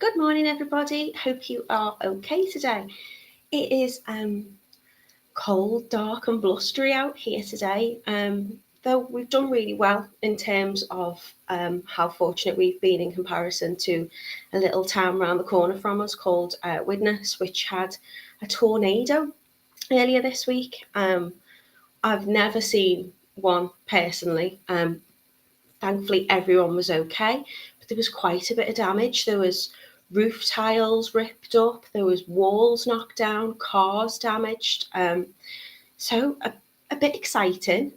Good morning, everybody. Hope you are okay today. It is cold, dark, and blustery out here today. Though we've done really well in terms of how fortunate we've been in comparison to a little town around the corner from us called Widnes, which had a tornado earlier this week. I've never seen one personally. Thankfully, everyone was okay, but there was quite a bit of damage. There was roof tiles ripped up, there was walls knocked down, cars damaged. So a bit exciting.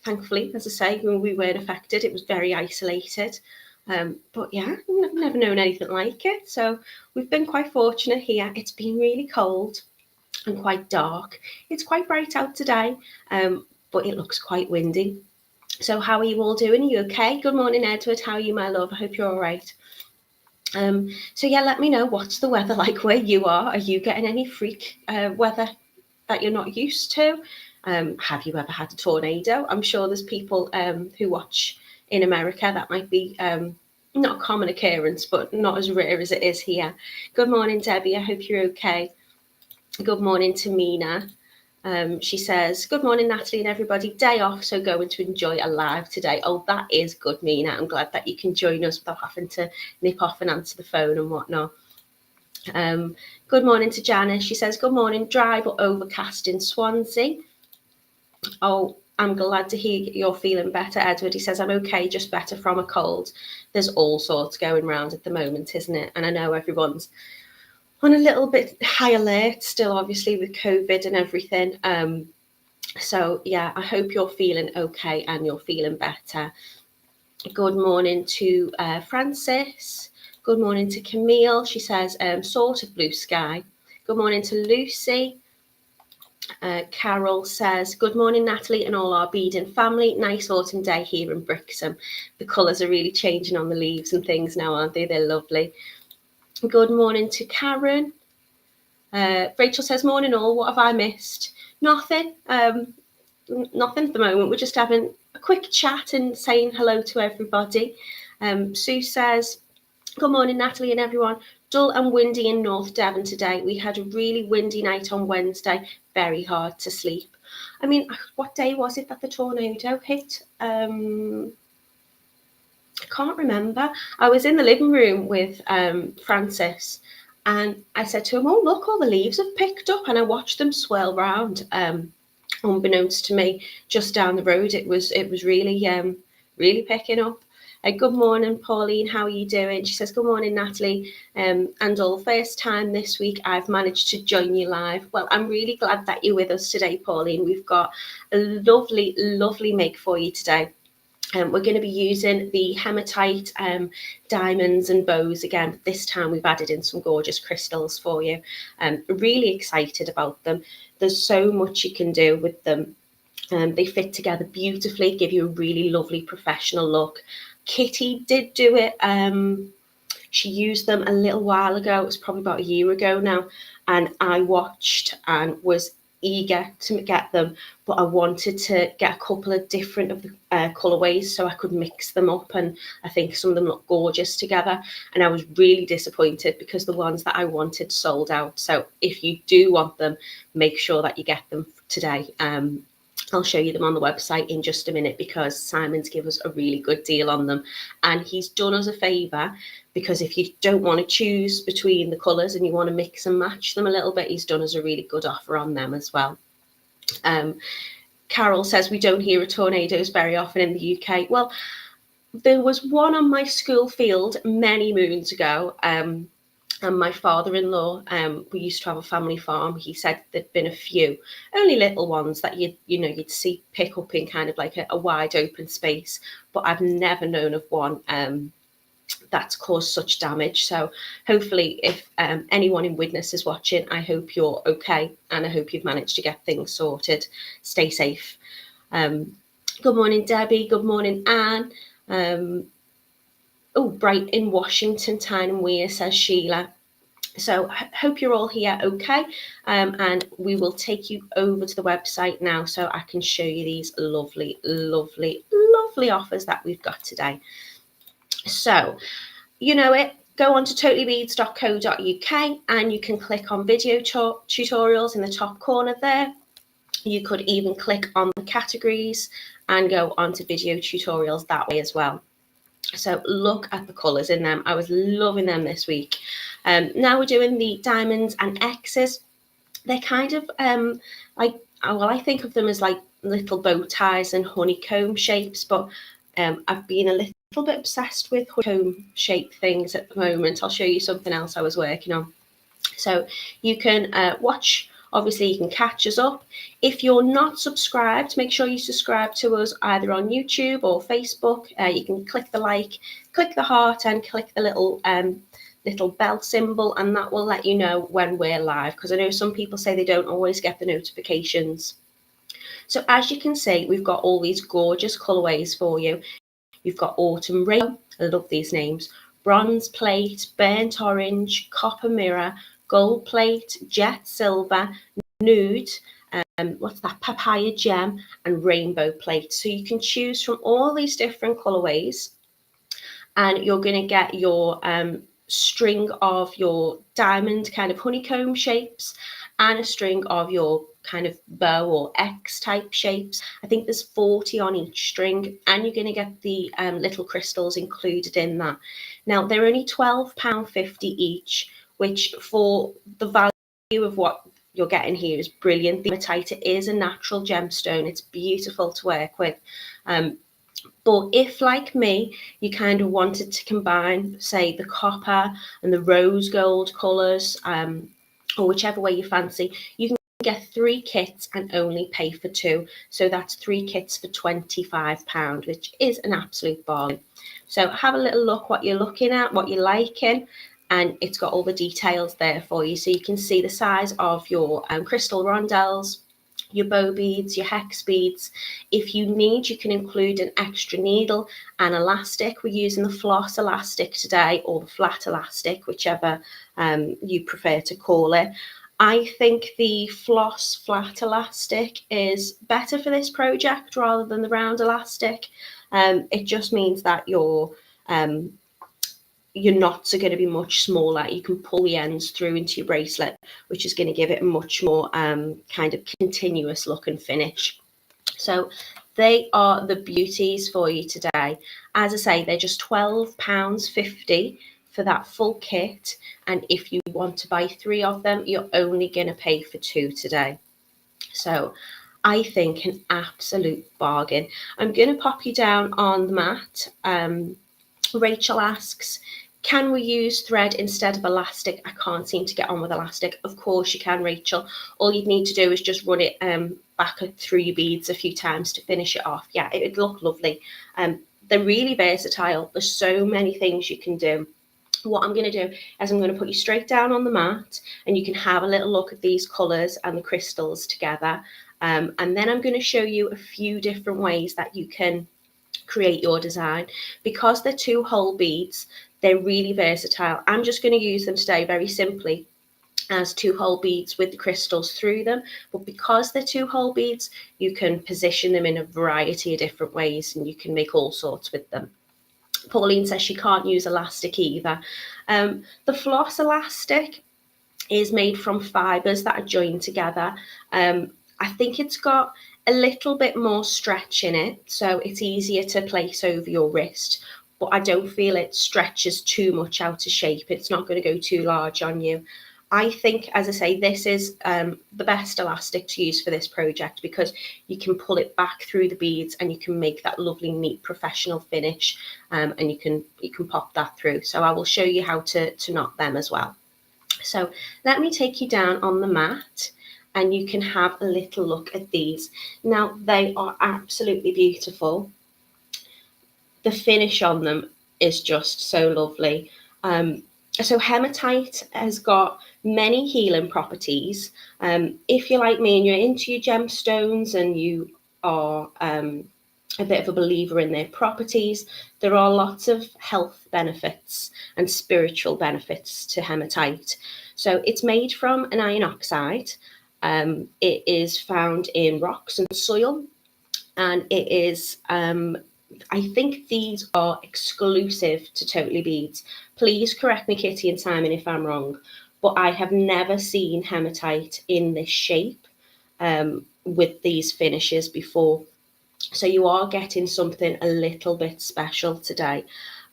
Thankfully, as I say, when we weren't affected, it was very isolated. But yeah, I've never known anything like it. So we've been quite fortunate here. It's been really cold and quite dark. It's quite bright out today, but it looks quite windy. So how are you all doing? Are you okay? Good morning, Edward. How are you, my love? I hope you're all right. So yeah, let me know, what's the weather like where you are? Are you getting any freak weather that you're not used to? Have you ever had a tornado? I'm sure there's people who watch in America that might be not a common occurrence, but not as rare as it is here. Good morning, Debbie. I hope you're okay. Good morning to Mina. She says, good morning, Natalie and everybody. Day off, so going to enjoy a live today. Oh, that is good, Mina. I'm glad that you can join us without having to nip off and answer the phone and whatnot. Good morning to Janice. She says, good morning, dry but overcast in Swansea. Oh, I'm glad to hear you're feeling better, Edward. He says, I'm okay, just better from a cold. There's all sorts going around at the moment, isn't it? And I know everyone's on a little bit high alert still, obviously, with COVID and everything. So yeah, I hope you're feeling okay and you're feeling better. Good morning to Francis. Good morning to Camille. She says, sort of blue sky. Good morning to Lucy. Carol says, good morning, Natalie and all our beading family. Nice autumn day here in Brixham. The colours are really changing on the leaves and things now, aren't they? They're lovely. Good morning to Karen. Rachel says, morning all, what have I missed? Nothing. Nothing at the moment. We're just having a quick chat and saying hello to everybody. Sue says, good morning, Natalie and everyone. Dull and windy in North Devon today. We had a really windy night on Wednesday. Very hard to sleep. I mean, what day was it that the tornado hit? I can't remember. I was in the living room with Francis, and I said to him, oh, look, all the leaves have picked up, and I watched them swirl round. Unbeknownst to me, just down the road, it was really really picking up. Good morning, Pauline. How are you doing? She says, good morning, Natalie. And all, first time this week I've managed to join you live. Well, I'm really glad that you're with us today, Pauline. We've got a lovely make for you today. We're going to be using the Hematite diamonds and bows again. But this time we've added in some gorgeous crystals for you. Really excited about them. There's so much you can do with them. They fit together beautifully, give you a really lovely professional look. Kitti did do it. She used them a little while ago. It was probably about a year ago now. And I watched and was eager to get them, but I wanted to get a couple of different of the colourways so I could mix them up, and I think some of them look gorgeous together. And I was really disappointed because the ones that I wanted sold out. So if you do want them, make sure that you get them today. I'll show you them on the website in just a minute because Simon's given us a really good deal on them, and he's done us a favour because if you don't want to choose between the colours and you want to mix and match them a little bit, he's done us a really good offer on them as well. Carol says we don't hear of tornadoes very often in the UK. Well, there was one on my school field many moons ago. And my father-in-law, we used to have a family farm. He said there'd been a few, only little ones that you'd see pick up in kind of like a wide open space. But I've never known of one that's caused such damage. So hopefully, if anyone in Widnes is watching, I hope you're okay, and I hope you've managed to get things sorted. Stay safe. Good morning, Debbie. Good morning, Anne. Bright in Washington, Tyne and Weir, says Sheila. So hope you're all here okay, and we will take you over to the website now so I can show you these lovely offers that we've got today. So, you know it, go on to totallybeads.co.uk and you can click on video tutorials in the top corner there. You could even click on the categories and go on to video tutorials that way as well. So look at the colours in them. I was loving them this week. Now we're doing the diamonds and X's. They're kind of like, well, I think of them as like little bow ties and honeycomb shapes, but I've been a little bit obsessed with honeycomb shaped things at the moment. I'll show you something else I was working on. So you can watch, obviously you can catch us up. If you're not subscribed, make sure you subscribe to us either on YouTube or Facebook. You can click the like, click the heart and click the little bell symbol, and that will let you know when we're live, because I know some people say they don't always get the notifications. So as you can see, we've got all these gorgeous colorways for you. You've got Autumn Rainbow, I love these names, Bronze Plate, Burnt Orange, Copper Mirror, Gold Plate, Jet Silver, Nude, what's that, Papaya Gem, and Rainbow Plate. So you can choose from all these different colorways, and you're going to get your string of your diamond kind of honeycomb shapes and a string of your kind of bow or X type shapes. I think there's 40 on each string, and you're going to get the little crystals included in that. Now they're only £12.50 each, which for the value of what you're getting here is brilliant. The hematite is a natural gemstone. It's beautiful to work with. But if, like me, you kind of wanted to combine, say, the copper and the rose gold colours, or whichever way you fancy, you can get 3 kits and only pay for 2. So that's 3 kits for £25, which is an absolute bargain. So have a little look what you're looking at, what you're liking, and it's got all the details there for you. So you can see the size of your crystal rondelles, your bow beads, your hex beads. If you need, you can include an extra needle and elastic. We're using the floss elastic today, or the flat elastic, whichever you prefer to call it. I think the floss flat elastic is better for this project rather than the round elastic. It just means that your knots are going to be much smaller. You can pull the ends through into your bracelet, which is going to give it a much more kind of continuous look and finish. So they are the beauties for you today. As I say, they're just £12.50 for that full kit. And if you want to buy 3 of them, you're only going to pay for 2 today. So I think an absolute bargain. I'm going to pop you down on the mat. Rachel asks, can we use thread instead of elastic? I can't seem to get on with elastic. Of course you can, Rachel. All you'd need to do is just run it back through your beads a few times to finish it off. Yeah, it would look lovely. They're really versatile. There's so many things you can do. What I'm going to do is I'm going to put you straight down on the mat, and you can have a little look at these colours and the crystals together. And then I'm going to show you a few different ways that you can create your design. Because they're 2 whole beads, they're really versatile. I'm just going to use them today very simply as 2 whole beads with the crystals through them, but because they're 2 whole beads, you can position them in a variety of different ways, and you can make all sorts with them. Pauline says she can't use elastic either. The floss elastic is made from fibres that are joined together. I think it's got a little bit more stretch in it, so it's easier to place over your wrist, but I don't feel it stretches too much out of shape. It's not going to go too large on you. I think, as I say, this is the best elastic to use for this project, because you can pull it back through the beads and you can make that lovely, neat, professional finish, and you can pop that through. So I will show you how to knot them as well. So let me take you down on the mat, and you can have a little look at these. Now, they are absolutely beautiful. The finish on them is just so lovely. So hematite has got many healing properties. If you're like me and you're into your gemstones and you are a bit of a believer in their properties, there are lots of health benefits and spiritual benefits to hematite. So it's made from an iron oxide. It is found in rocks and soil, and it is I think these are exclusive to Totally Beads. Please correct me, Kitti and Simon, if I'm wrong, but I have never seen hematite in this shape with these finishes before. So you are getting something a little bit special today.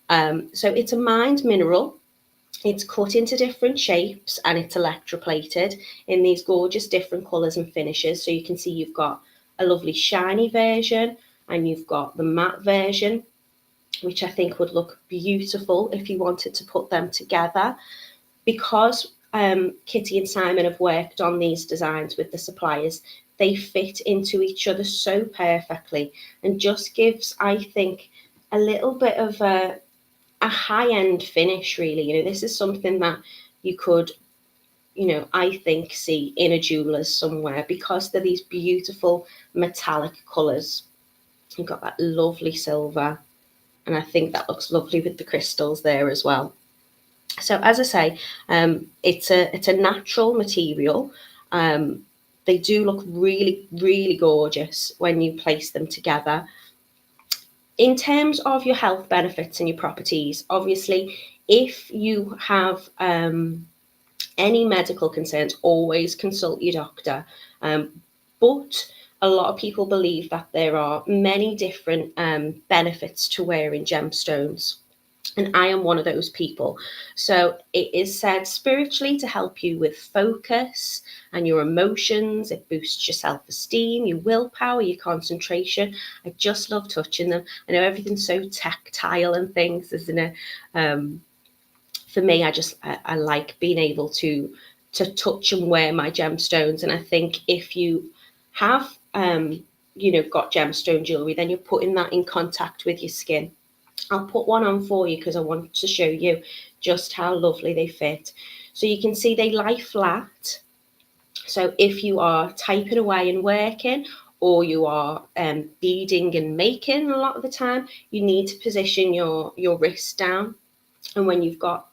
So it's a mined mineral. It's cut into different shapes and it's electroplated in these gorgeous different colours and finishes. So you can see you've got a lovely shiny version and you've got the matte version, which I think would look beautiful if you wanted to put them together. Because Kitti and Simon have worked on these designs with the suppliers, they fit into each other so perfectly and just gives, I think, a little bit of a high-end finish, really. You know, this is something that you could, you know, I think see in a jeweller's somewhere because they're these beautiful metallic colours. You've got that lovely silver, and I think that looks lovely with the crystals there as well. So as I say, it's a natural material. They do look really, really gorgeous when you place them together. In terms of your health benefits and your properties, obviously, if you have any medical concerns, always consult your doctor. But a lot of people believe that there are many different benefits to wearing gemstones. And I am one of those people. So it is said spiritually to help you with focus and your emotions. It boosts your self-esteem, your willpower, your concentration. I just love touching them. I know everything's so tactile and things, isn't it? For me, I like being able to touch and wear my gemstones. And I think if you have got gemstone jewelry, then you're putting that in contact with your skin. I'll put one on for you because I want to show you just how lovely they fit. So you can see they lie flat. So if you are typing away and working, or you are beading and making a lot of the time, you need to position your wrist down. And when you've got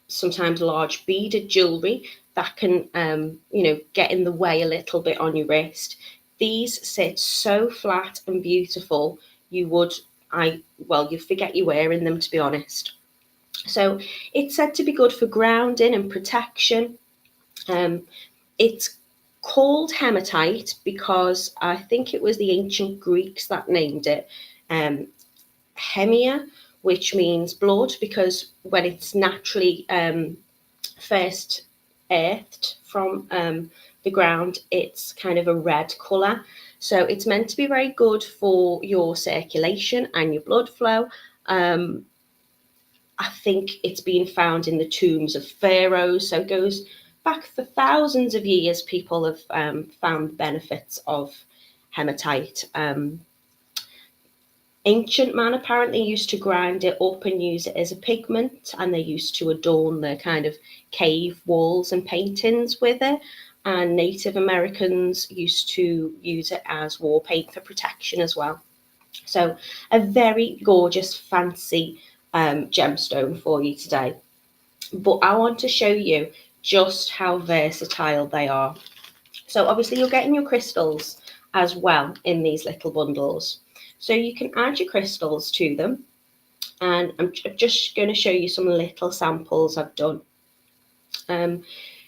sometimes large beaded jewelry, that can get in the way a little bit on your wrist. These sit so flat and beautiful, you forget you're wearing them, to be honest. So it's said to be good for grounding and protection. It's called hematite because I think it was the ancient Greeks that named it hemia, which means blood, because when it's naturally first earthed from the ground, it's kind of a red colour. So it's meant to be very good for your circulation and your blood flow. I think it's been found in the tombs of pharaohs, so it goes back for thousands of years. People have found benefits of hematite. Ancient man apparently used to grind it up and use it as a pigment, and they used to adorn their kind of cave walls and paintings with it. And Native Americans used to use it as war paint for protection as well. So a very gorgeous, fancy gemstone for you today. But I want to show you just how versatile they are. So obviously you're getting your crystals as well in these little bundles. So you can add your crystals to them. And I'm just going to show you some little samples I've done.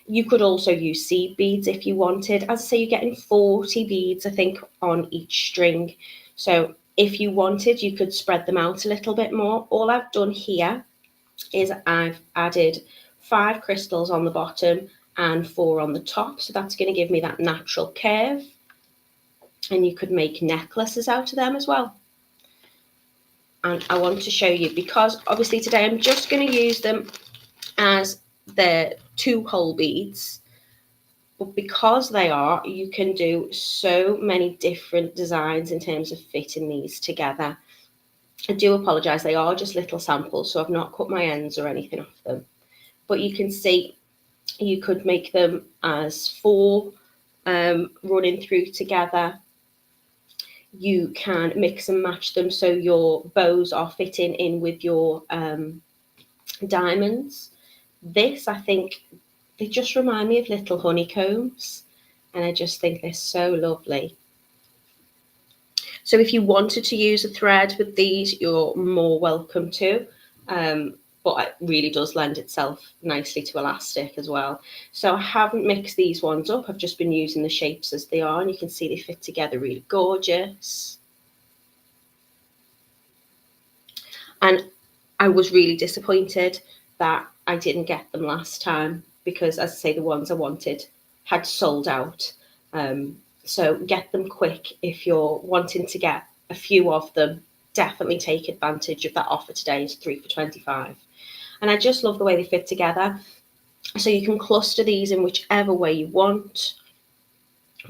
You could also use seed beads if you wanted. As I say, you're getting 40 beads, I think, on each string. So if you wanted, you could spread them out a little bit more. All I've done here is I've added 5 crystals on the bottom and 4 on the top. So that's going to give me that natural curve. And you could make necklaces out of them as well. And I want to show you, because obviously today I'm just going to use them as the 2 whole beads. But because they are, you can do so many different designs in terms of fitting these together. I do apologise, they are just little samples, so I've not cut my ends or anything off them. But you can see you could make them as 4 running through together. You can mix and match them so your bows are fitting in with your diamonds. This, I think, they just remind me of little honeycombs, and I just think they're so lovely. So if you wanted to use a thread with these, you're more welcome to. But it really does lend itself nicely to elastic as well. So I haven't mixed these ones up. I've just been using the shapes as they are, and you can see they fit together really gorgeous. And I was really disappointed that I didn't get them last time because, as I say, the ones I wanted had sold out. So get them quick if you're wanting to get a few of them. Definitely take advantage of that offer today. It's 3 for £25. And I just love the way they fit together. So you can cluster these in whichever way you want,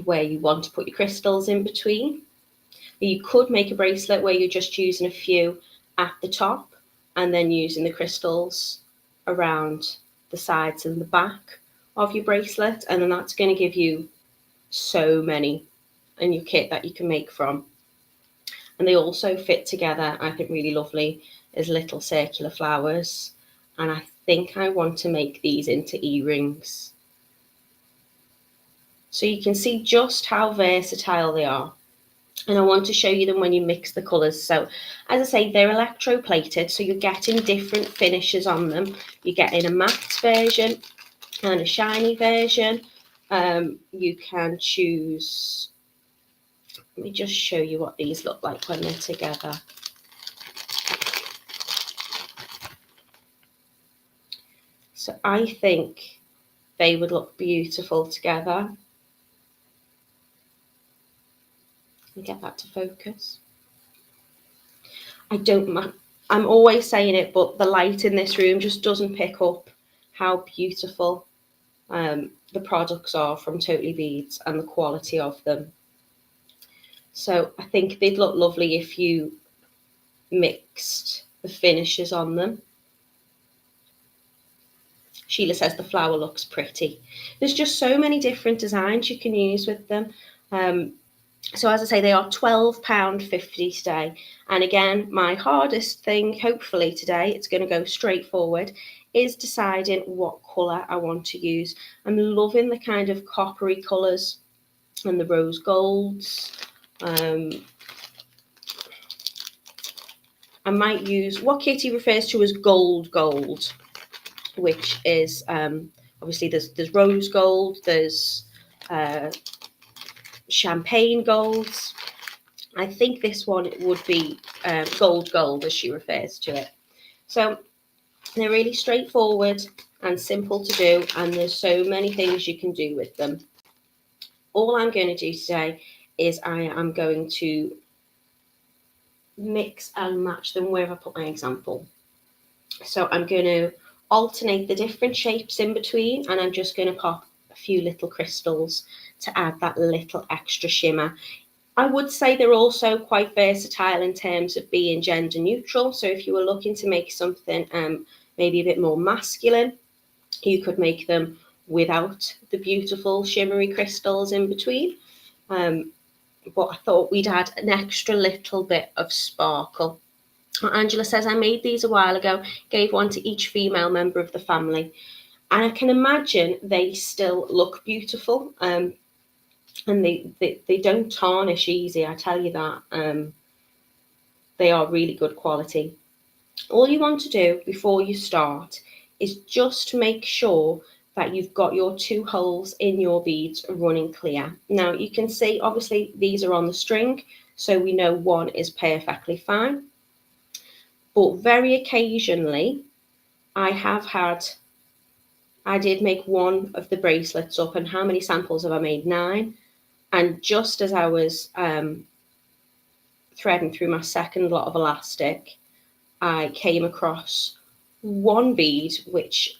where you want to put your crystals in between. You could make a bracelet where you're just using a few at the top and then using the crystals around the sides and the back of your bracelet, and then that's going to give you so many in your kit that you can make from. And they also fit together, I think, really lovely as little circular flowers. And I think I want to make these into earrings. So you can see just how versatile they are. And I want to show you them when you mix the colours. So, as I say, they're electroplated, so you're getting different finishes on them. You're getting a matte version and a shiny version. You can choose. Let me just show you what these look like when they're together. So I think they would look beautiful together. Let me get that to focus. I'm always saying it, but the light in this room just doesn't pick up how beautiful the products are from Totally Beads and the quality of them. So I think they'd look lovely if you mixed the finishes on them. Sheila says the flower looks pretty. There's just so many different designs you can use with them. So as I say, they are £12.50 today. And again, my hardest thing, hopefully today, it's going to go straightforward, is deciding what colour I want to use. I'm loving the kind of coppery colours and the rose golds. I might use what Kitti refers to as gold, which is obviously there's rose gold, there's champagne golds. I think this one would be gold as she refers to it. So they're really straightforward and simple to do, and there's so many things you can do with them. All I'm going to do today is I am going to mix and match them. Where have I put my example? So I'm going to alternate the different shapes in between, and I'm just going to pop a few little crystals to add that little extra shimmer. I would say they're also quite versatile in terms of being gender neutral. So if you were looking to make something maybe a bit more masculine, you could make them without the beautiful shimmery crystals in between. But I thought we'd add an extra little bit of sparkle. Angela says, I made these a while ago, gave one to each female member of the family. And I can imagine they still look beautiful. And they don't tarnish easy, I tell you that. They are really good quality. All you want to do before you start is just make sure that you've got your 2 holes in your beads running clear. Now you can see obviously these are on the string, so we know one is perfectly fine. But very occasionally I did make one of the bracelets up, and how many samples have I made? 9. And just as I was threading through my second lot of elastic, I came across one bead which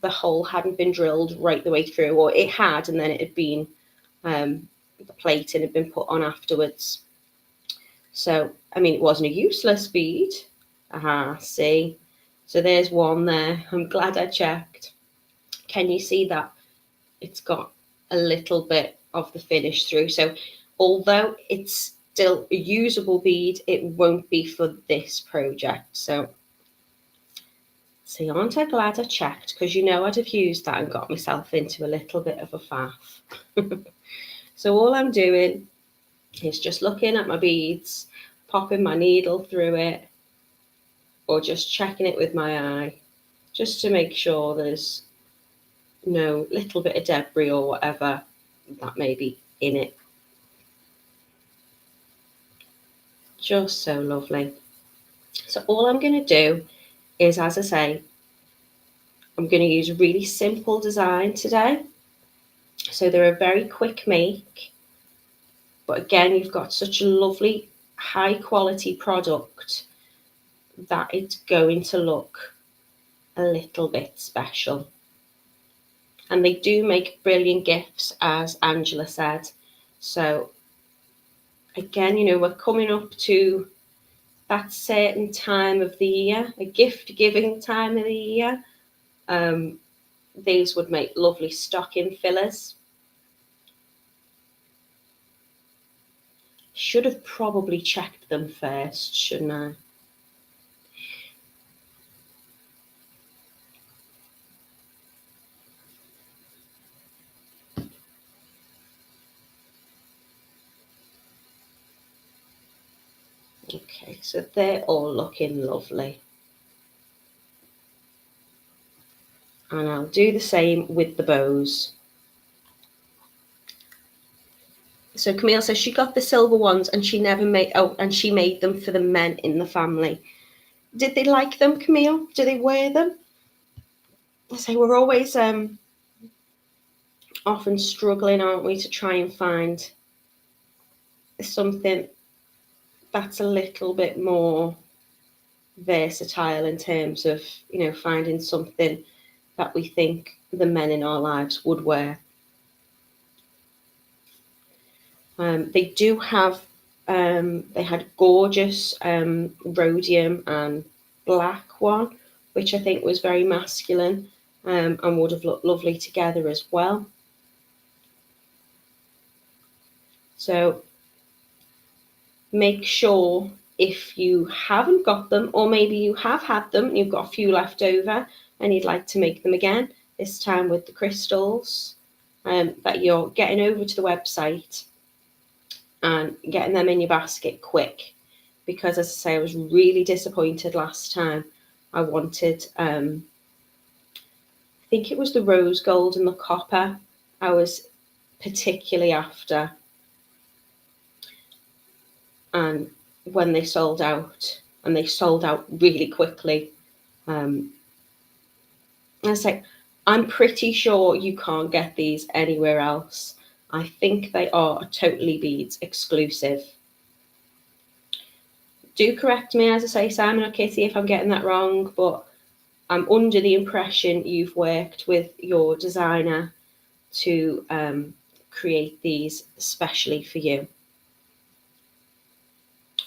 the hole hadn't been drilled right the way through, or it had, and then it had been the plating had been put on afterwards. So I mean, it wasn't a useless bead. See, so there's one there. I'm glad I checked. Can you see that it's got a little bit of the finish through? So although it's still a usable bead, it won't be for this project. So see, aren't I glad I checked? Because you know I'd have used that and got myself into a little bit of a faff. So all I'm doing is just looking at my beads, popping my needle through it, or just checking it with my eye, just to make sure there's no little bit of debris or whatever that may be in it. Just so lovely. So all I'm going to do is, as I say, I'm going to use a really simple design today. So they're a very quick make, but again, you've got such a lovely high quality product that it's going to look a little bit special. And they do make brilliant gifts, as Angela said. So again, you know, we're coming up to that certain time of the year, a gift giving time of the year. These would make lovely stocking fillers. Should have probably checked them first, shouldn't I? Okay, so they're all looking lovely. And I'll do the same with the bows. So Camille says she got the silver ones and she never made, and she made them for the men in the family. Did they like them, Camille? Do they wear them? I say we're always often struggling, aren't we, to try and find something that's a little bit more versatile in terms of, you know, finding something that we think the men in our lives would wear. They do have, they had gorgeous rhodium and black one, which I think was very masculine and would have looked lovely together as well. So make sure, if you haven't got them, or maybe you have had them and you've got a few left over and you'd like to make them again, this time with the crystals, that you're getting over to the website and getting them in your basket quick. Because, as I say, I was really disappointed last time. I wanted, I think it was the rose gold and the copper I was particularly after. And when they sold out, and they sold out really quickly, I say, I'm pretty sure you can't get these anywhere else. I think they are a Totally Beads exclusive. Do correct me, as I say, Simon or Kitti, if I'm getting that wrong, but I'm under the impression you've worked with your designer to create these especially for you.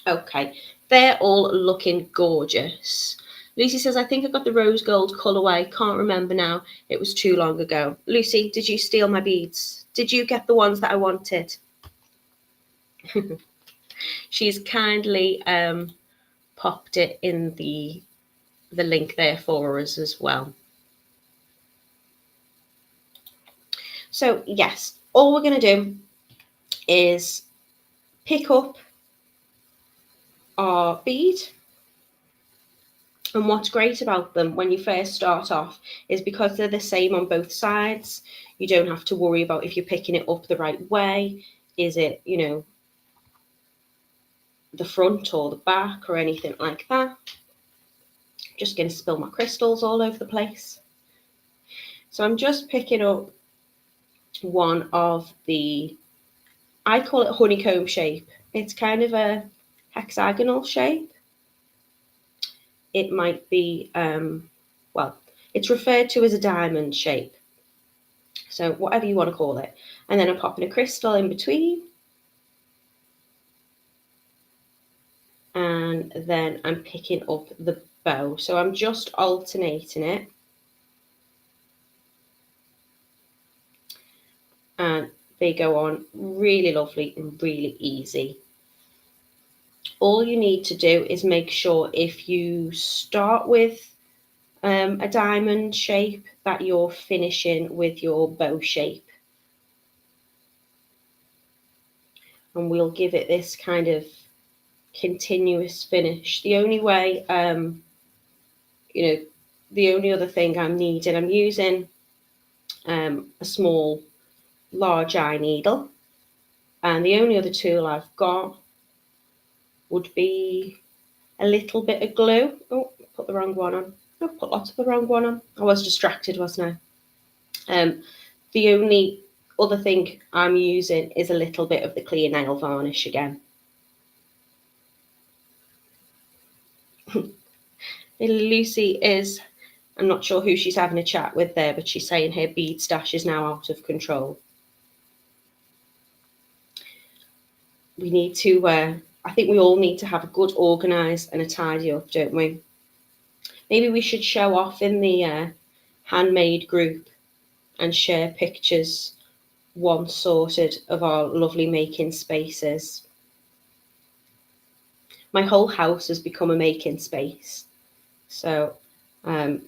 Okay, they're all looking gorgeous. Lucy says, I think I got the rose gold colourway. Can't remember now. It was too long ago. Lucy, did you steal my beads? Did you get the ones that I wanted? She's kindly popped it in the link there for us as well. So yes, all we're going to do is pick up our bead. And what's great about them when you first start off is because they're the same on both sides. You don't have to worry about if you're picking it up the right way. Is it, you know, the front or the back or anything like that. Just going to spill my crystals all over the place. So I'm just picking up one of the, I call it honeycomb shape. It's kind of a hexagonal shape. It might be, well, it's referred to as a diamond shape. So whatever you want to call it. And then I'm popping a crystal in between. And then I'm picking up the bow. So I'm just alternating it. And they go on really lovely and really easy. All you need to do is make sure, if you start with a diamond shape, that you're finishing with your bow shape. and we'll give it this kind of continuous finish. The only way, the only other thing I'm using a small large eye needle, and the only other tool I've got would be a little bit of glue. Oh, put the wrong one on. Oh, put lots of the wrong one on. I was distracted, wasn't I? The only other thing I'm using is a little bit of the clear nail varnish again. Little Lucy is, I'm not sure who she's having a chat with there, but she's saying her bead stash is now out of control. We need to, I think we all need to have a good organise and a tidy up, don't we? Maybe we should show off in the handmade group and share pictures once sorted of our lovely making spaces. My whole house has become a making space. So I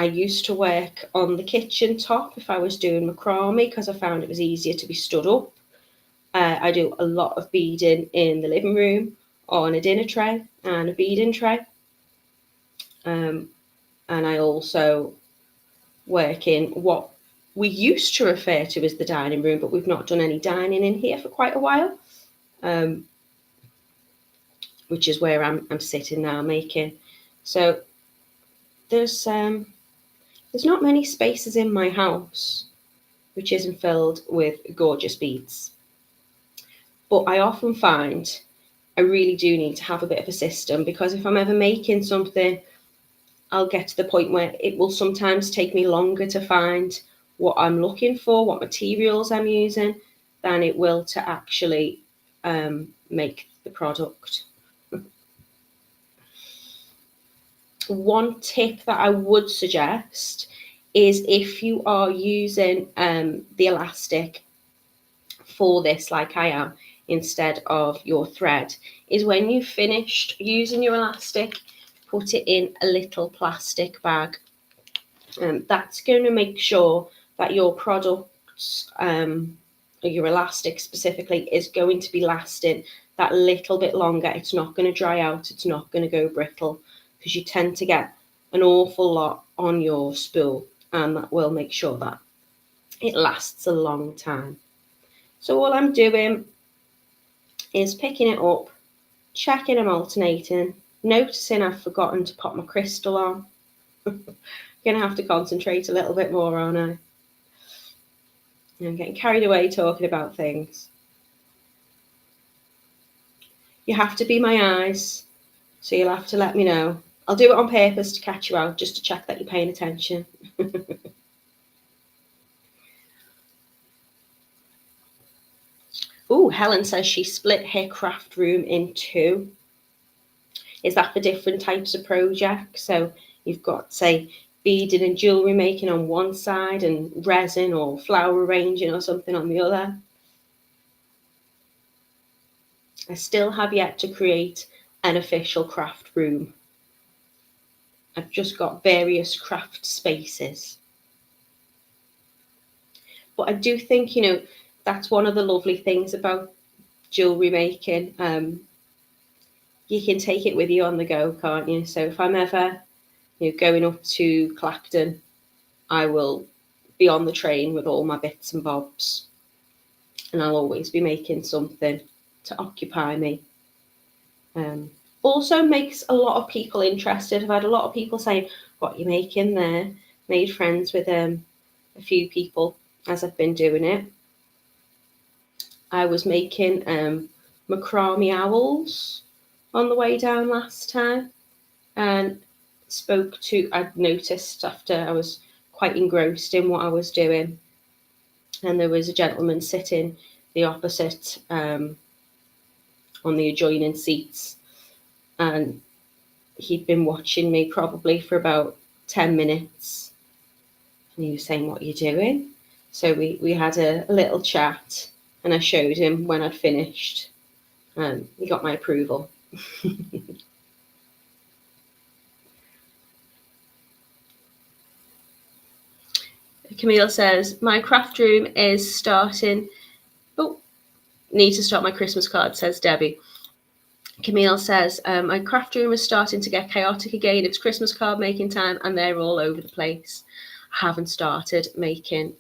used to work on the kitchen top if I was doing macrame because I found it was easier to be stood up. I do a lot of beading in the living room on a dinner tray and a beading tray. And I also work in what we used to refer to as the dining room, but we've not done any dining in here for quite a while, which is where I'm sitting now making. So there's not many spaces in my house which isn't filled with gorgeous beads. But I often find I really do need to have a bit of a system, because if I'm ever making something, I'll get to the point where it will sometimes take me longer to find what I'm looking for, what materials I'm using, than it will to actually make the product. One tip that I would suggest is, if you are using the elastic for this, like I am, instead of your thread, is when you've finished using your elastic, put it in a little plastic bag. That's going to make sure that your products, or your elastic specifically, is going to be lasting that little bit longer. It's not going to dry out, it's not going to go brittle, because you tend to get an awful lot on your spool, and that will make sure that it lasts a long time. So all I'm doing is picking it up, checking I'm alternating, noticing I've forgotten to pop my crystal on. I'm going to have to concentrate a little bit more, aren't I? I'm getting carried away talking about things. You have to be my eyes, so you'll have to let me know. I'll do it on purpose to catch you out, just to check that you're paying attention. Oh, Helen says she split her craft room in two. Is that for different types of projects? So you've got, say, beading and jewellery making on one side and resin or flower arranging or something on the other. I still have yet to create an official craft room. I've just got various craft spaces. But I do think, that's one of the lovely things about jewellery making. You can take it with you on the go, can't you? So if I'm ever going up to Clacton, I will be on the train with all my bits and bobs, and I'll always be making something to occupy me. Also makes a lot of people interested. I've had a lot of people saying, what are you making there? Made friends with a few people as I've been doing it. I was making macrame owls on the way down last time, and I'd noticed after I was quite engrossed in what I was doing, and there was a gentleman sitting the opposite on the adjoining seats, and he'd been watching me probably for about 10 minutes, and he was saying, what are you doing? So we had a little chat, and I showed him when I'd finished, and he got my approval. Camille says, my craft room is starting. Oh, Need to start my Christmas card, says Debbie. Camille says, my craft room is starting to get chaotic again. It's Christmas card making time and they're all over the place. I haven't started making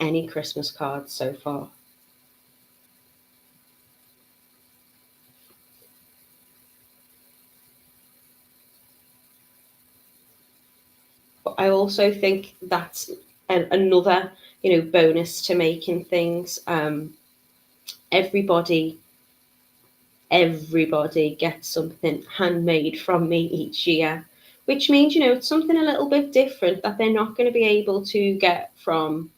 any Christmas cards so far. But I also think that's another, bonus to making things. Everybody gets something handmade from me each year, which means, it's something a little bit different that they're not going to be able to get from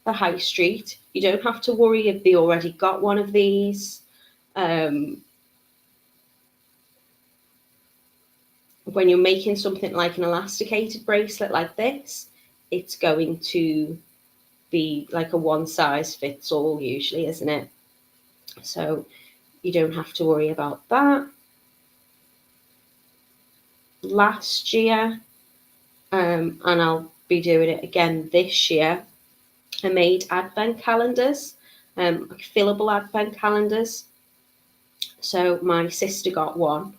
the high street. You don't have to worry if they already got one of these. When you're making something like an elasticated bracelet like this, it's going to be like a one size fits all usually, isn't it? So you don't have to worry about that. Last year, and I'll be doing it again this year, I made advent calendars, like fillable advent calendars. So my sister got one,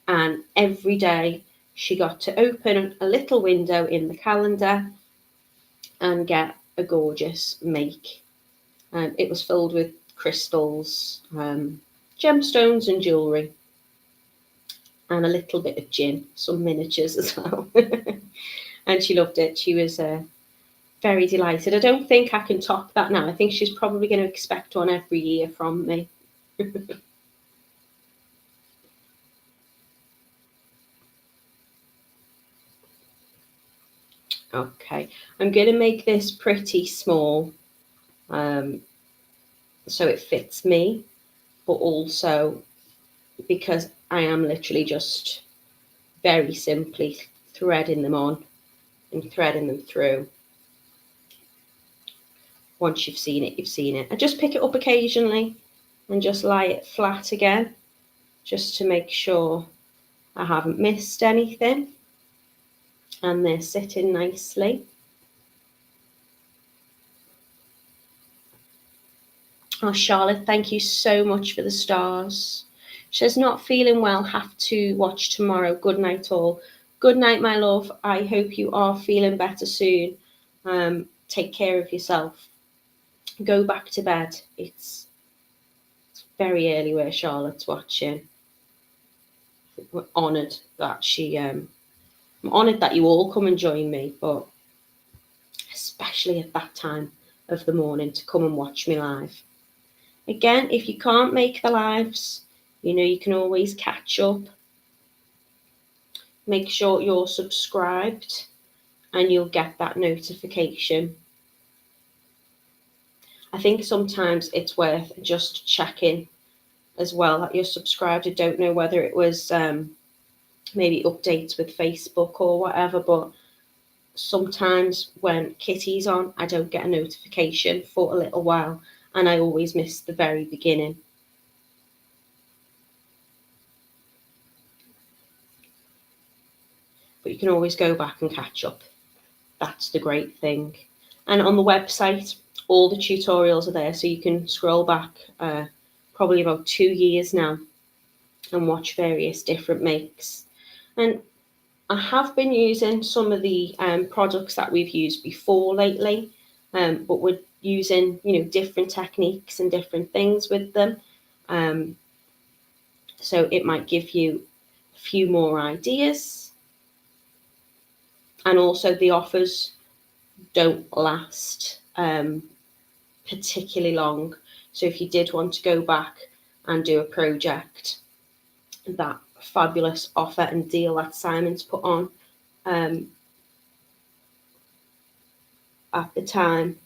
and every day she got to open a little window in the calendar and get a gorgeous make. It was filled with crystals, gemstones and jewellery, and a little bit of gin, some miniatures as well. And she loved it. She was very delighted. I don't think I can top that now. I think she's probably going to expect one every year from me. Okay, I'm going to make this pretty small, so it fits me, but also because I am literally just very simply threading them on and threading them through. Once you've seen it, you've seen it. I just pick it up occasionally and just lie it flat again, just to make sure I haven't missed anything. And they're sitting nicely. Oh, Charlotte, thank you so much for the stars. She says, not feeling well, have to watch tomorrow. Good night all. Good night, my love. I hope you are feeling better soon. Take care of yourself. Go back to bed. It's very early where Charlotte's watching. We're honoured that I'm honoured that you all come and join me, but especially at that time of the morning to come and watch me live. Again, if you can't make the lives, you can always catch up. Make sure you're subscribed and you'll get that notification. I think sometimes it's worth just checking as well that you're subscribed. I don't know whether it was maybe updates with Facebook or whatever, but sometimes when Kitty's on, I don't get a notification for a little while, and I always miss the very beginning. But you can always go back and catch up. That's the great thing. And on the website, all the tutorials are there, so you can scroll back probably about 2 years now and watch various different makes. And I have been using some of the products that we've used before lately, but we're using different techniques and different things with them. So it might give you a few more ideas. And also the offers don't last particularly long. So if you did want to go back and do a project, that fabulous offer and deal that Simon's put on at the time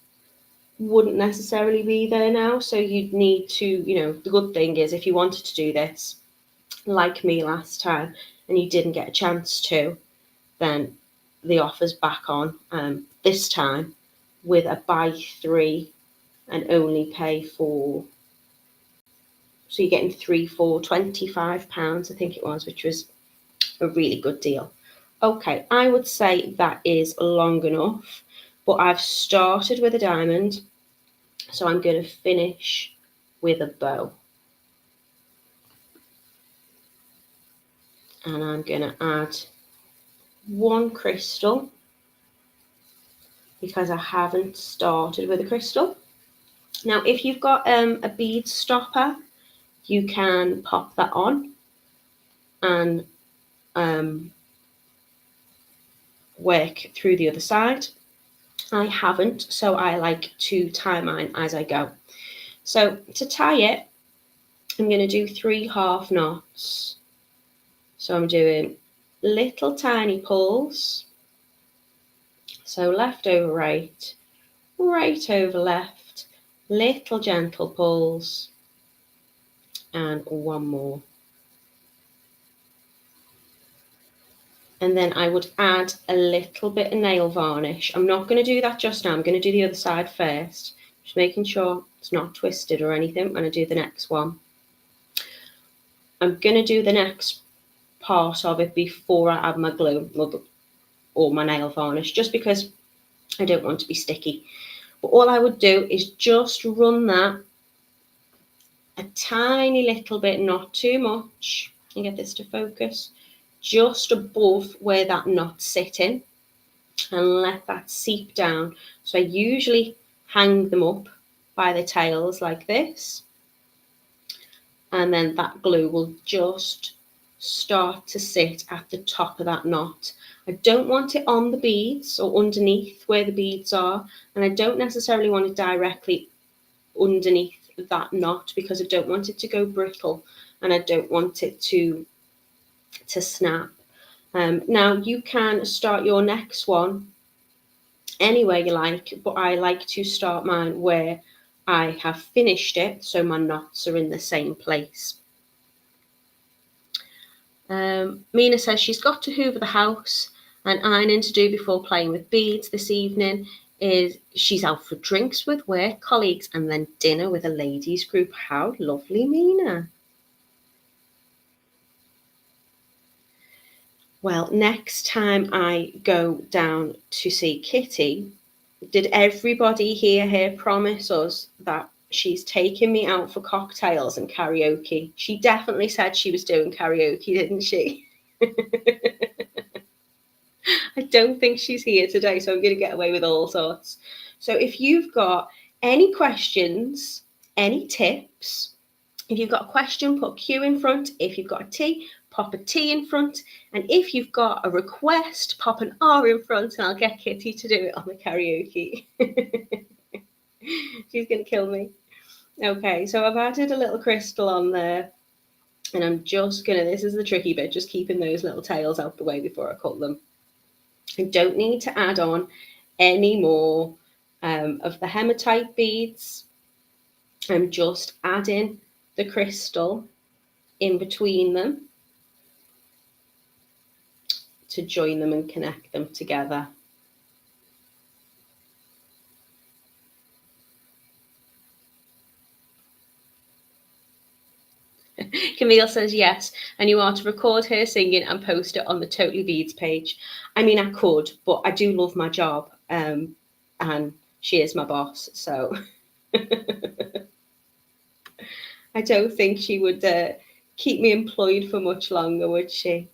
wouldn't necessarily be there now. So you'd need to, the good thing is if you wanted to do this like me last time and you didn't get a chance to, then the offer's back on this time with a buy 3 and only pay 4. So you're getting 3 for £25, I think it was, which was a really good deal. Okay, I would say that is long enough, but I've started with a diamond. So I'm going to finish with a bow. And I'm going to add one crystal because I haven't started with a crystal. Now, if you've got a bead stopper, you can pop that on and work through the other side. I haven't, so I like to tie mine as I go. So to tie it, I'm going to do 3 half knots. So I'm doing little tiny pulls. So left over right, right over left, little gentle pulls, and one more. And then I would add a little bit of nail varnish. I'm not going to do that just now. I'm going to do the other side first. Just making sure it's not twisted or anything when I do the next one. I'm going to do the next part of it before I add my glue or my nail varnish, just because I don't want to be sticky. But all I would do is just run that a tiny little bit, not too much. And get this to focus. Just above where that knot's sitting, and let that seep down. So I usually hang them up by the tails like this, and then that glue will just start to sit at the top of that knot. I don't want it on the beads or underneath where the beads are, and I don't necessarily want it directly underneath that knot because I don't want it to go brittle and I don't want it to snap. Now you can start your next one anywhere you like, but I like to start mine where I have finished it, so my knots are in the same place. Mina says she's got to hoover the house and ironing to do before playing with beads this evening. Is she's out for drinks with work colleagues and then dinner with a ladies group. How lovely, Mina. Well, next time I go down to see Kitti, did everybody hear her promise us that she's taking me out for cocktails and karaoke? She definitely said she was doing karaoke, didn't she? I don't think she's here today, so I'm going to get away with all sorts. So if you've got any questions, any tips, if you've got a question, put Q in front. If you've got a T, pop a T in front. And if you've got a request, pop an R in front, and I'll get Kitti to do it on the karaoke. She's going to kill me. Okay, so I've added a little crystal on there. And I'm just going to, this is the tricky bit, just keeping those little tails out the way before I cut them. I don't need to add on any more of the hematite beads. I'm just adding the crystal in between them to join them and connect them together. Camille says yes, and you are to record her singing and post it on the Totally Beads page. I mean, I could, but I do love my job, and she is my boss, so I don't think she would keep me employed for much longer, would she?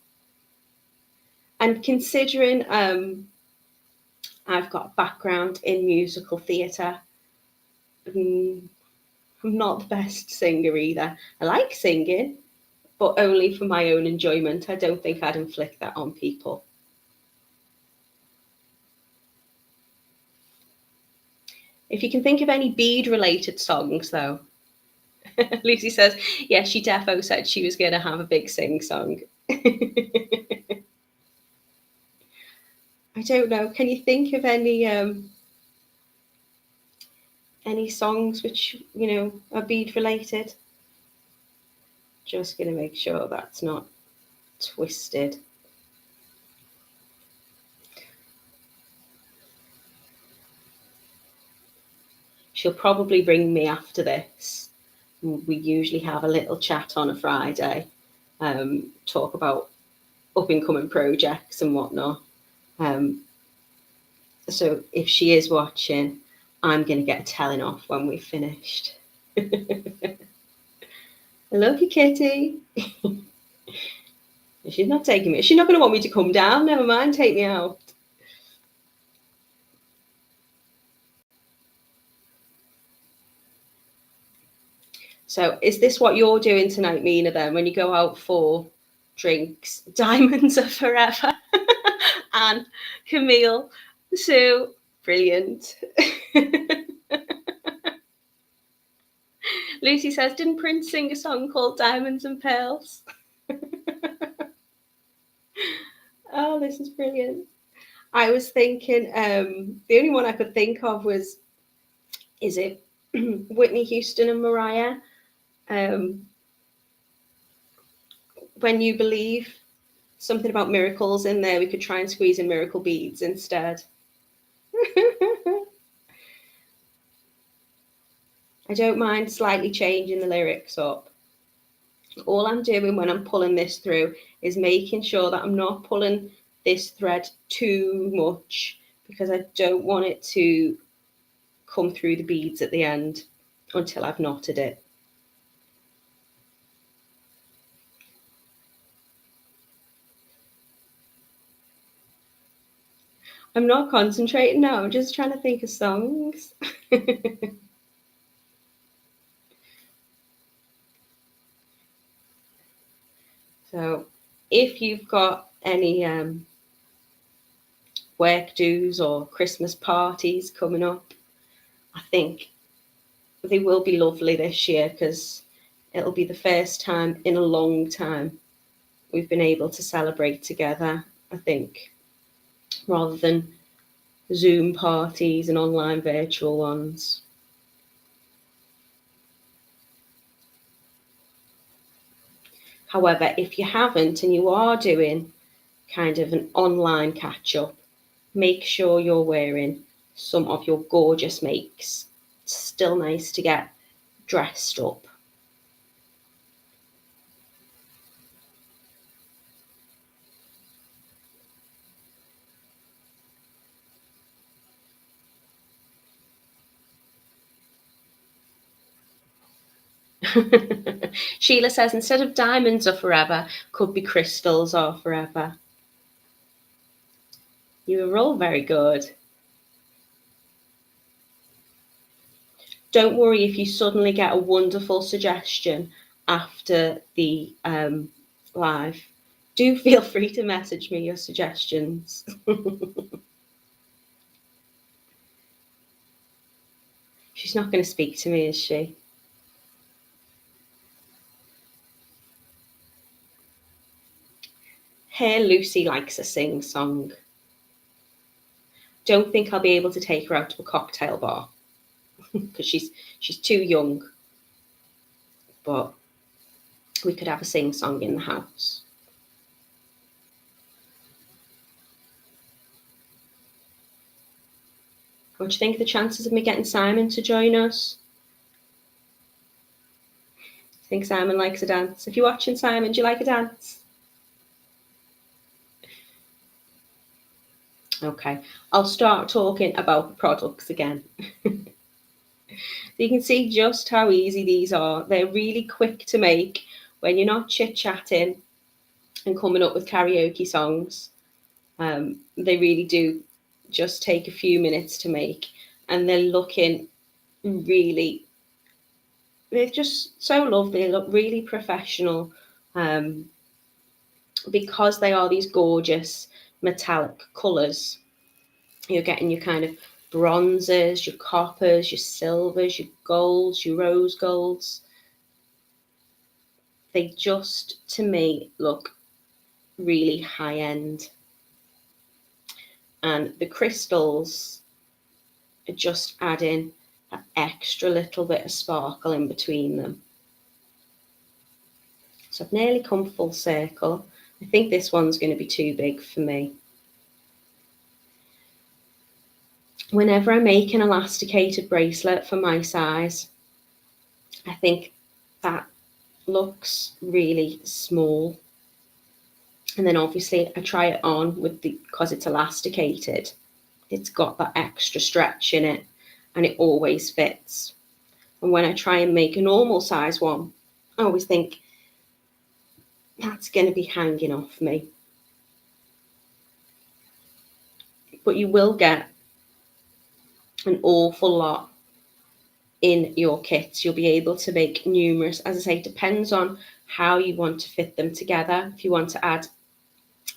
And considering I've got a background in musical theatre, I'm not the best singer either. I like singing, but only for my own enjoyment. I don't think I'd inflict that on people. If you can think of any bead-related songs, though. Lucy says, yeah, she defo said she was going to have a big sing song. I don't know. Can you think of any songs which, you know, are bead-related? Just going to make sure that's not twisted. She'll probably ring me after this. We usually have a little chat on a Friday, talk about up-and-coming projects and whatnot. So if she is watching, I'm going to get a telling off when we've finished. I love you, Kitti. She's not taking me. She's not going to want me to come down. Never mind, take me out. So is this what you're doing tonight, Mina, then, when you go out for drinks? Diamonds are forever. And Camille, Sue, brilliant. Lucy says, didn't Prince sing a song called Diamonds and Pearls? Oh, this is brilliant. I was thinking, the only one I could think of was, is it Whitney Houston and Mariah? When You Believe, something about miracles in there. We could try and squeeze in miracle beads instead. I don't mind slightly changing the lyrics up. All I'm doing when I'm pulling this through is making sure that I'm not pulling this thread too much, because I don't want it to come through the beads at the end until I've knotted it. I'm not concentrating now, I'm just trying to think of songs. So if you've got any work dues or Christmas parties coming up, I think they will be lovely this year, because it'll be the first time in a long time we've been able to celebrate together, I think, rather than Zoom parties and online virtual ones. However, if you haven't and you are doing kind of an online catch up, make sure you're wearing some of your gorgeous makes. It's still nice to get dressed up. Sheila says, instead of diamonds are forever, could be crystals are forever. You were all very good. Don't worry if you suddenly get a wonderful suggestion after the live. Do feel free to message me your suggestions. She's not going to speak to me, is she? Her Lucy likes a sing song. Don't think I'll be able to take her out to a cocktail bar because she's too young. But we could have a sing song in the house. What do you think of the chances of me getting Simon to join us? I think Simon likes a dance. If you're watching, Simon, do you like a dance? Okay, I'll start talking about the products again. You can see just how easy these are. They're really quick to make when you're not chit-chatting and coming up with karaoke songs. They really do just take a few minutes to make, and they're looking really, they're just so lovely. They look really professional, because they are these gorgeous metallic colours. You're getting your kind of bronzes, your coppers, your silvers, your golds, your rose golds. They just, to me, look really high end. And the crystals are just adding that extra little bit of sparkle in between them. So I've nearly come full circle. I think this one's going to be too big for me. Whenever I make an elasticated bracelet for my size, I think that looks really small. And then obviously I try it on with because it's elasticated. It's got that extra stretch in it. and it always fits. And when I try and make a normal size one, I always think that's going to be hanging off me. But you will get an awful lot in your kits. You'll be able to make numerous. As I say, it depends on how you want to fit them together. If you want to add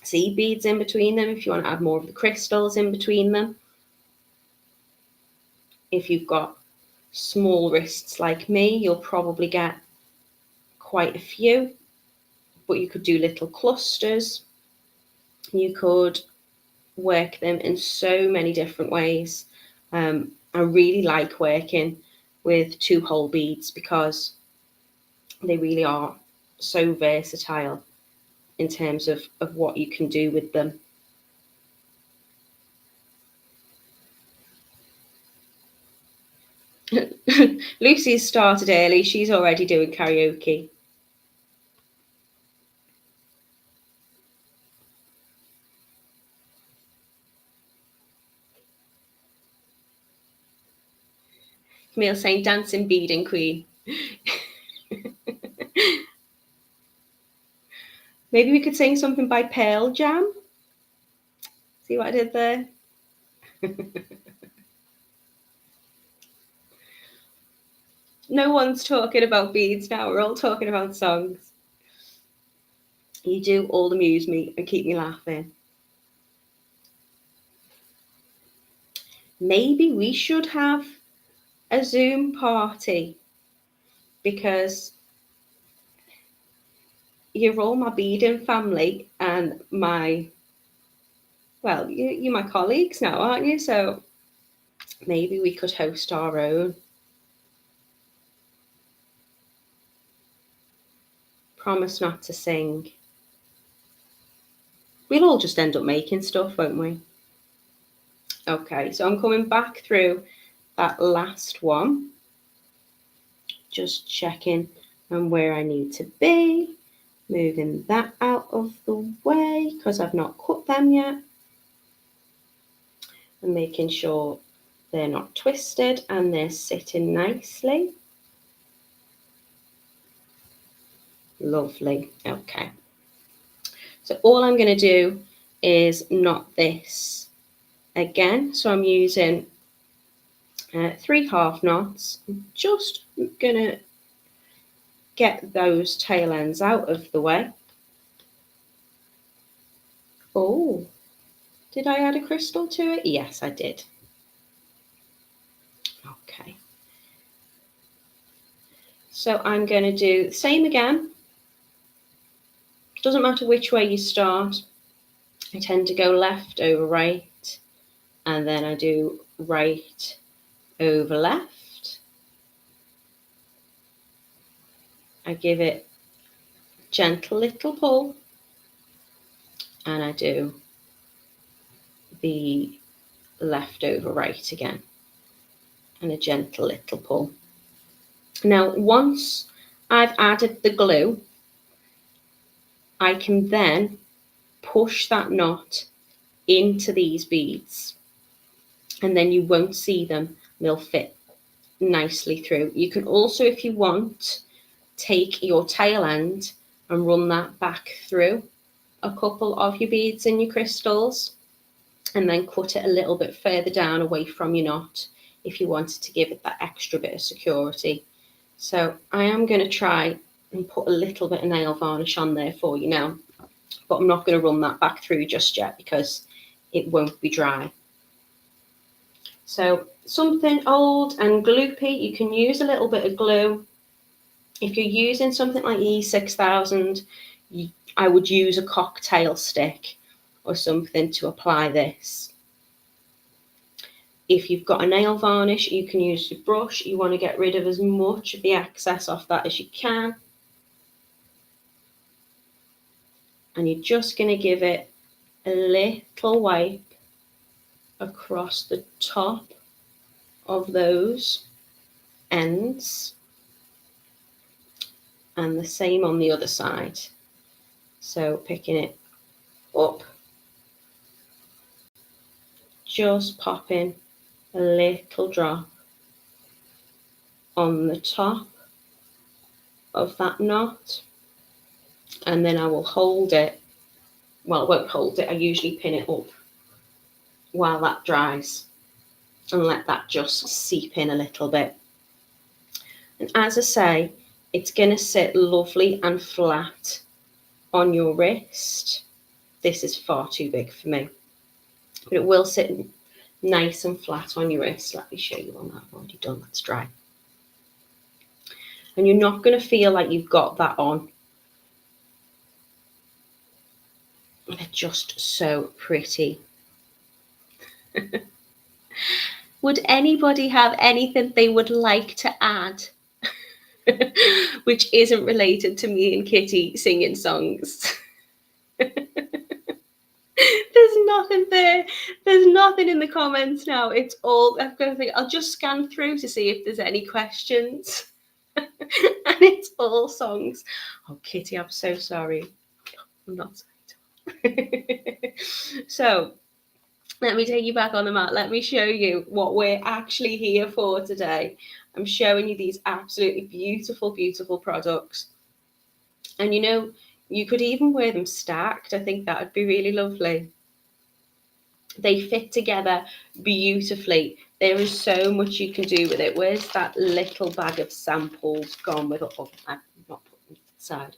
seed beads in between them, if you want to add more of the crystals in between them, if you've got small wrists like me, you'll probably get quite a few, but you could do little clusters. You could work them in so many different ways. I really like working with 2-hole beads because they really are so versatile in terms of what you can do with them. Lucy's started early. She's already doing karaoke. Camille saying dancing beading queen. Maybe we could sing something by Pearl Jam. See what I did there? No one's talking about beads now. We're all talking about songs. You do all amuse me and keep me laughing. Maybe we should have a Zoom party because you're all my beading family and you're my colleagues now, aren't you? So maybe we could host our own. Promise not to sing. We'll all just end up making stuff, won't we? Okay, so I'm coming back through that last one. Just checking on where I need to be. Moving that out of the way because I've not cut them yet. And making sure they're not twisted and they're sitting nicely. Lovely. Okay. So all I'm going to do is knot this again. So I'm using 3 half knots. I'm just going to get those tail ends out of the way. Oh, did I add a crystal to it? Yes, I did. Okay. So I'm going to do the same again. Doesn't matter which way you start. I tend to go left over right, and then I do right over left. I give it a gentle little pull, and I do the left over right again, and a gentle little pull. Now, once I've added the glue, I can then push that knot into these beads, and then you won't see them. They'll fit nicely through. You can also, if you want, take your tail end and run that back through a couple of your beads and your crystals, and then cut it a little bit further down away from your knot if you wanted to give it that extra bit of security. So I am going to try and put a little bit of nail varnish on there for you now, but I'm not going to run that back through just yet because it won't be dry. So something old and gloopy, you can use a little bit of glue. If you're using something like E6000, I would use a cocktail stick or something to apply this. If you've got a nail varnish, you can use your brush. You want to get rid of as much of the excess off that as you can. And you're just going to give it a little wipe across the top of those ends. And the same on the other side. So picking it up, just popping a little drop on the top of that knot, and then I will hold it. Well, I won't hold it, I usually pin it up while that dries and let that just seep in a little bit. And as I say, it's going to sit lovely and flat on your wrist. This is far too big for me, but it will sit nice and flat on your wrist. Let me show you one that I've already done. That's dry. And you're not going to feel like you've got that on. They're just so pretty. Would anybody have anything they would like to add which isn't related to me and Kitti singing songs? There's nothing there. There's nothing in the comments now. It's all, I've got to think, I'll just scan through to see if there's any questions. And it's all songs. Oh, Kitti, I'm so sorry. I'm not sorry. So, let me take you back on the mat. Let me show you what we're actually here for today. I'm showing you these absolutely beautiful, beautiful products. And you know, you could even wear them stacked. I think that would be really lovely. They fit together beautifully. There is so much you can do with it. Where's that little bag of samples gone with it? Oh, I'm not putting it aside.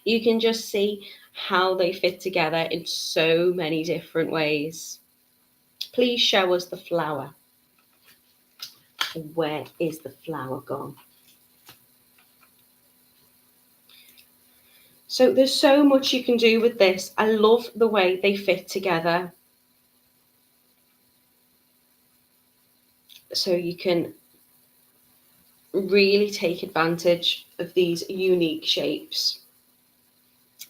You can just see how they fit together in so many different ways. Please show us the flower. Where is the flower gone? So there's so much you can do with this. I love the way they fit together. So you can really take advantage of these unique shapes.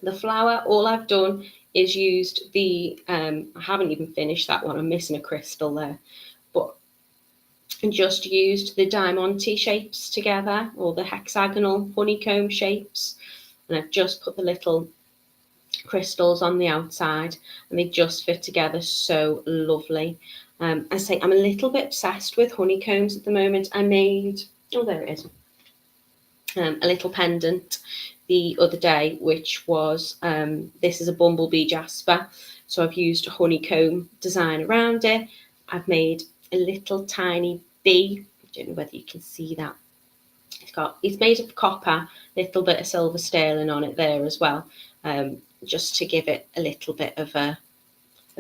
The flower, all I've done is used the, I haven't even finished that one. I'm missing a crystal there. But just used the diamante shapes together, or the hexagonal honeycomb shapes. And I've just put the little crystals on the outside, and they just fit together so lovely. I say I'm a little bit obsessed with honeycombs at the moment. I made, oh, there it is, a little pendant the other day, which was, this is a bumblebee jasper. So I've used a honeycomb design around it. I've made a little tiny bee. I don't know whether you can see that. It's made of copper, little bit of silver sterling on it there as well, just to give it a little bit of a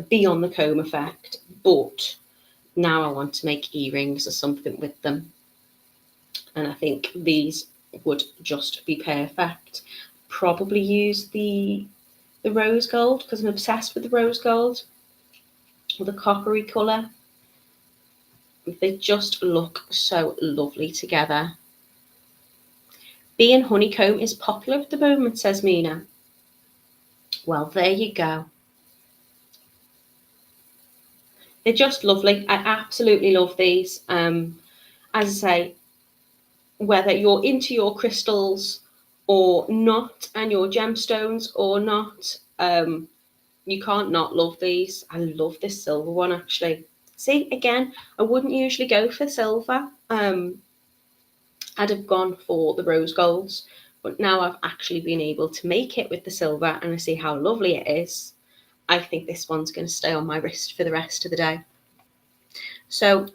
bee on the comb effect. But now I want to make earrings or something with them, and I think these would just be perfect. Probably use the rose gold, because I'm obsessed with the rose gold, or the coppery colour. They just look so lovely together. Bee and honeycomb is popular at the moment, says Mina. Well, there you go. They're just lovely. I absolutely love these. As I say, whether you're into your crystals or not, and your gemstones or not, you can't not love these. I love this silver one, actually. See, again, I wouldn't usually go for silver. I'd have gone for the rose golds, but now I've actually been able to make it with the silver, and I see how lovely it is. I think this one's going to stay on my wrist for the rest of the day. So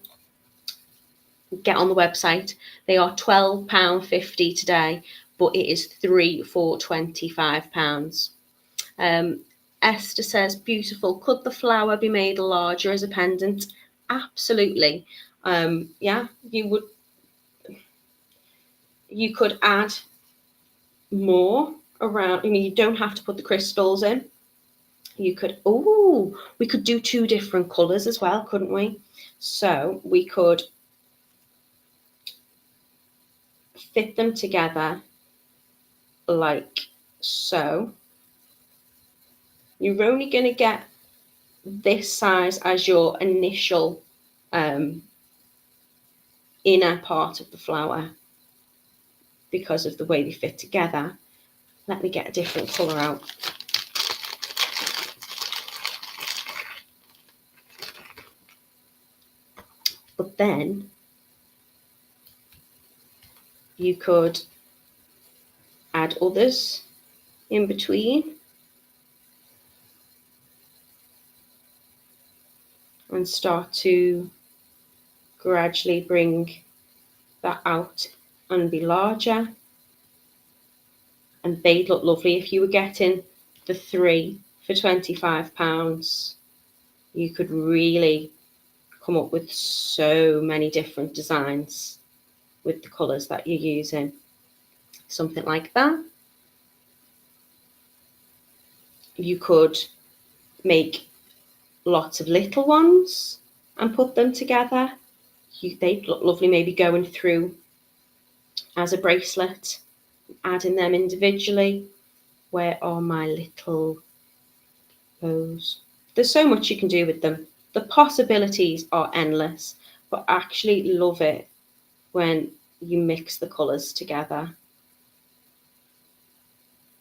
get on the website. They are £12.50 today, but it is 3 for £25. Esther says, beautiful. Could the flower be made larger as a pendant? Absolutely. Yeah, you could add more around. I mean, you don't have to put the crystals in. You could, oh, we could do 2 different colours as well, couldn't we? So we could fit them together like so. You're only going to get this size as your initial inner part of the flower because of the way they fit together. Let me get a different colour out. But then You could add others in between and start to gradually bring that out and be larger. And they'd look lovely. If you were getting the 3 for £25, you could really come up with so many different designs with the colours that you're using. Something like that. You could make lots of little ones and put them together. They'd look lovely, maybe going through as a bracelet, adding them individually. Where are my little bows? There's so much you can do with them. The possibilities are endless, but I actually love it when you mix the colours together.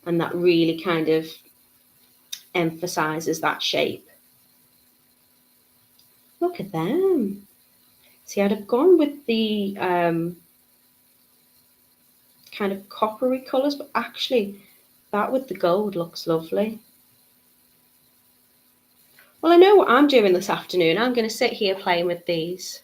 And that really kind of emphasises that shape. Look at them. See, I'd have gone with the kind of coppery colours, but actually that with the gold looks lovely. Well, I know what I'm doing this afternoon. I'm going to sit here playing with these.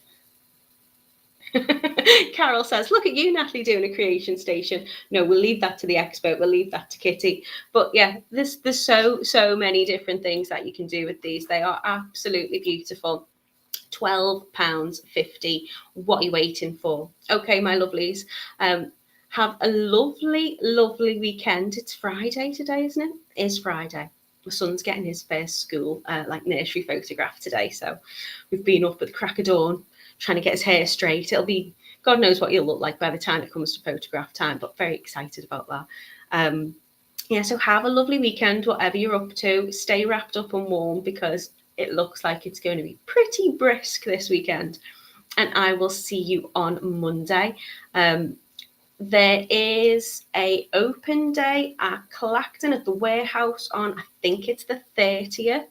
Carol says, look at you, Natalie, doing a creation station. No, we'll leave that to the expert. We'll leave that to Kitti. But yeah, there's so many different things that you can do with these. They are absolutely beautiful. £12.50. What are you waiting for? Okay, my lovelies. Have a lovely, lovely weekend. It's Friday today, isn't it? It is Friday. My son's getting his first school, like nursery photograph today. So we've been up at the crack of dawn trying to get his hair straight. It'll be, God knows what he'll look like by the time it comes to photograph time, but very excited about that. Yeah, so have a lovely weekend, whatever you're up to. Stay wrapped up and warm because it looks like it's going to be pretty brisk this weekend. And I will see you on Monday. There is a open day at Clacton at the warehouse on, I think it's the 30th.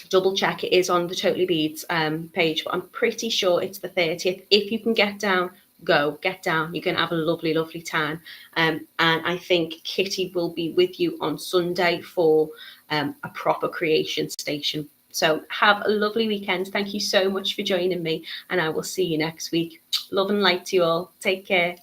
Double check, it is on the Totally Beads page, but I'm pretty sure it's the 30th. If you can get down, get down. You're going to have a lovely, lovely time. And I think Kitti will be with you on Sunday for a proper creation station. So have a lovely weekend. Thank you so much for joining me, and I will see you next week. Love and light to you all. Take care.